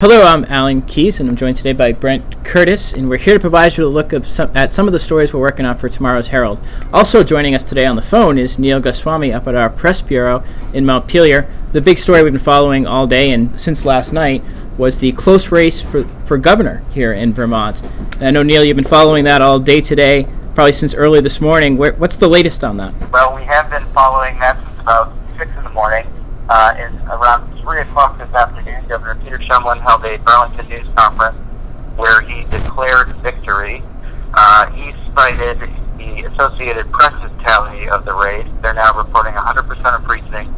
Hello, I'm Alan Keays, and I'm joined today by Brent Curtis, and we're here to provide you a look at some of the stories we're working on for tomorrow's Herald. Also joining us today on the phone is Neal Goswami up at our press bureau in Montpelier. The big story we've been following all day and since last night was the close race for governor here in Vermont. And I know, Neal, you've been following that all day today, probably since early this morning. What's the latest on that? Well, we have been following that since about 6 in the morning. Around 3 o'clock this afternoon, Governor Peter Shumlin held a Burlington news conference where he declared victory. He cited the Associated Press's tally of the race. They're now reporting 100% of precincts,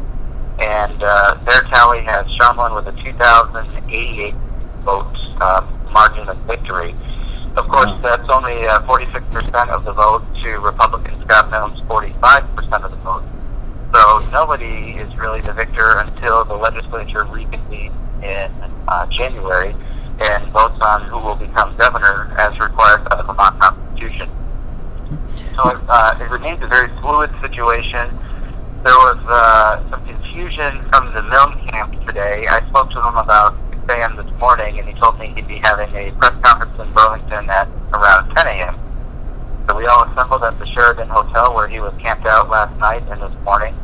and their tally has Shumlin with a 2,088 votes margin of victory. Of course, that's only 46% of the vote to Republican Scott Milne's 45% of the vote. So nobody is really the victor until the legislature reconvenes in January and votes on who will become governor as required by the Vermont Constitution. So it remains a very fluid situation. There was some confusion from the Milne camp today. I spoke to him about 6 a.m. this morning, and he told me he'd be having a press conference in Burlington at around 10 a.m. So we all assembled at the Sheraton Hotel where he was camped out last night and this morning,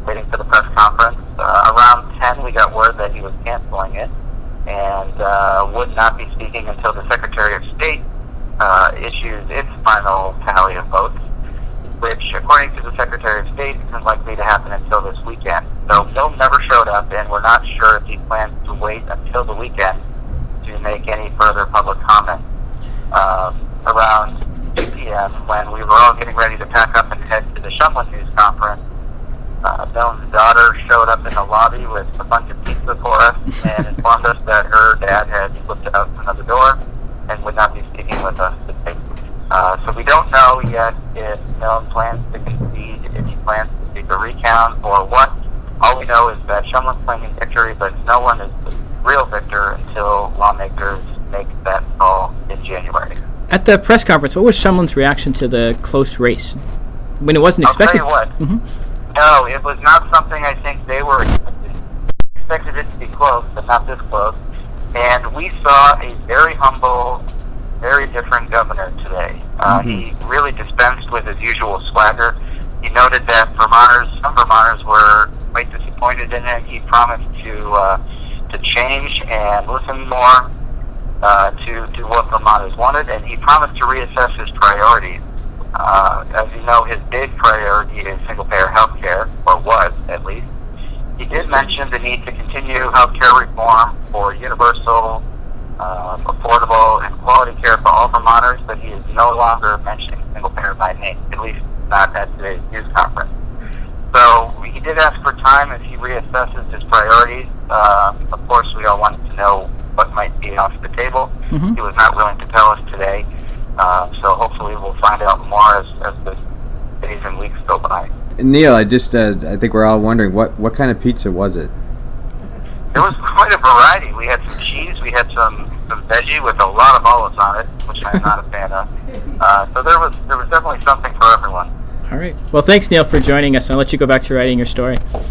waiting for the press conference. Around 10, we got word that he was canceling it and would not be speaking until the Secretary of State issues its final tally of votes, which, according to the Secretary of State, isn't likely to happen until this weekend. So Milne never showed up, and we're not sure if he plans to wait until the weekend to make any further public comment. Around 2 p.m., when we were all getting ready to pack up and head to the Shumlin news conference, Milne's daughter showed up in the lobby with a bunch of pizza for us and informed us that her dad had slipped out another door and would not be speaking with us today. So we don't know yet if Milne plans to concede, if he plans to seek a recount, or what. All we know is that Shumlin's claiming victory, but no one is the real victor until lawmakers make that call in January. At the press conference, what was Shumlin's reaction to the close race when it wasn't expected? I'll tell you what. No, it was not something I think they were expecting. Expected it to be close, but not this close. And we saw a very humble, very different governor today. He really dispensed with his usual swagger. He noted that some Vermonters were quite disappointed in him. He promised to change and listen more to what Vermonters wanted, and he promised to reassess his priorities. As you know, his big priority is single-payer health care, or was, at least. He did mention the need to continue health care reform for universal, affordable, and quality care for all Vermonters, but he is no longer mentioning single-payer by name, at least not at today's news conference. So he did ask for time as he reassesses his priorities. Of course, we all wanted to know what might be off the table. He was not willing to tell us today. So hopefully we'll find out more as the days and weeks go by. Neal, I think we're all wondering, what kind of pizza was it? There was quite a variety. We had some cheese, we had some veggie with a lot of olives on it, which I'm not a fan of. So there was definitely something for everyone. All right. Well, thanks, Neal, for joining us. I'll let you go back to writing your story. All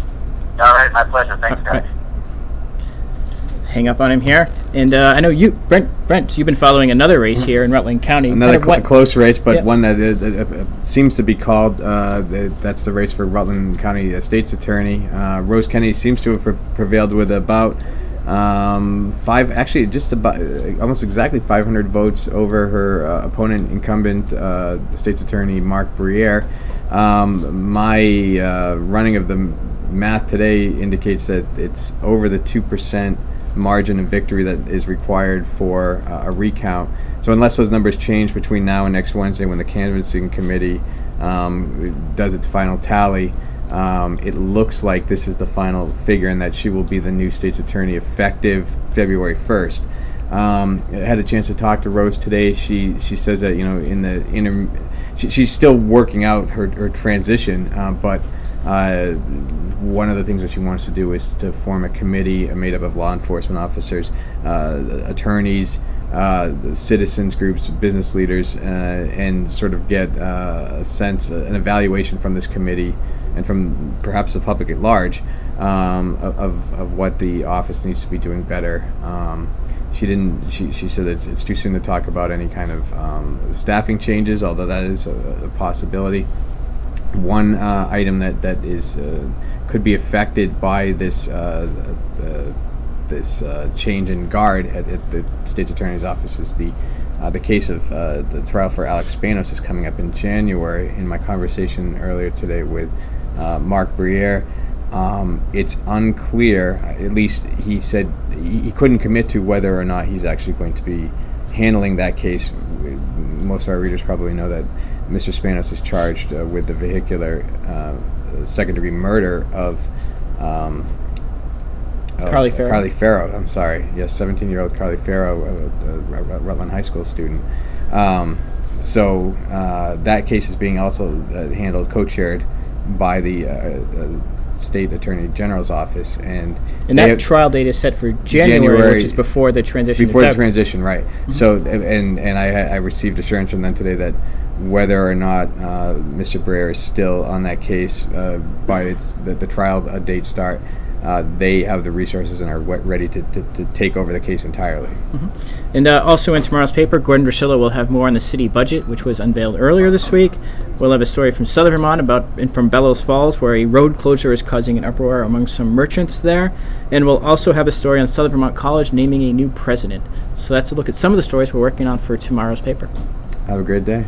right, my pleasure. Thanks, guys. Right. Hang up on him here. And I know you, Brent, you've been following another race here in Rutland County. Another close race, but one that seems to be called, that's the race for Rutland County State's Attorney. Rose Kennedy seems to have prevailed with about almost exactly 500 votes over her opponent, incumbent State's Attorney Marc Brierre. My running of the math today indicates that it's over the 2% margin of victory that is required for a recount. So unless those numbers change between now and next Wednesday when the canvassing committee does its final tally, it looks like this is the final figure and that she will be the new state's attorney effective February 1st. I had a chance to talk to Rose today. She says that in the she's still working out her transition, but one of the things that she wants to do is to form a committee made up of law enforcement officers, attorneys, citizens groups, business leaders, and sort of get a sense, an evaluation from this committee and from perhaps the public at large of what the office needs to be doing better. she didn't. She said it's too soon to talk about any kind of staffing changes, although that is a possibility. One item that is could be affected by this change in guard at the state's attorney's office is the case of the trial for Alex Spanos is coming up in January. In my conversation earlier today with Marc Brierre, it's unclear, at least he said he couldn't commit to whether or not he's actually going to be handling that case. Most of our readers probably know that Mr. Spanos is charged with the vehicular second-degree murder of Carly Farrow. Carly Farrow, I'm sorry. Yes, 17-year-old Carly Farrow, a Rutland High School student. So that case is being also handled, co-chaired by the State Attorney General's office, and that trial date is set for January, which is before the transition. Before the transition, right? Mm-hmm. So, and I received assurance from them today that whether or not Mr. Brierre is still on that case by the trial date start, they have the resources and are ready to take over the case entirely. Mm-hmm. And also in tomorrow's paper, Gordon Drusilla will have more on the city budget, which was unveiled earlier this week. We'll have a story from Southern Vermont and from Bellows Falls, where a road closure is causing an uproar among some merchants there. And we'll also have a story on Southern Vermont College naming a new president. So that's a look at some of the stories we're working on for tomorrow's paper. Have a great day.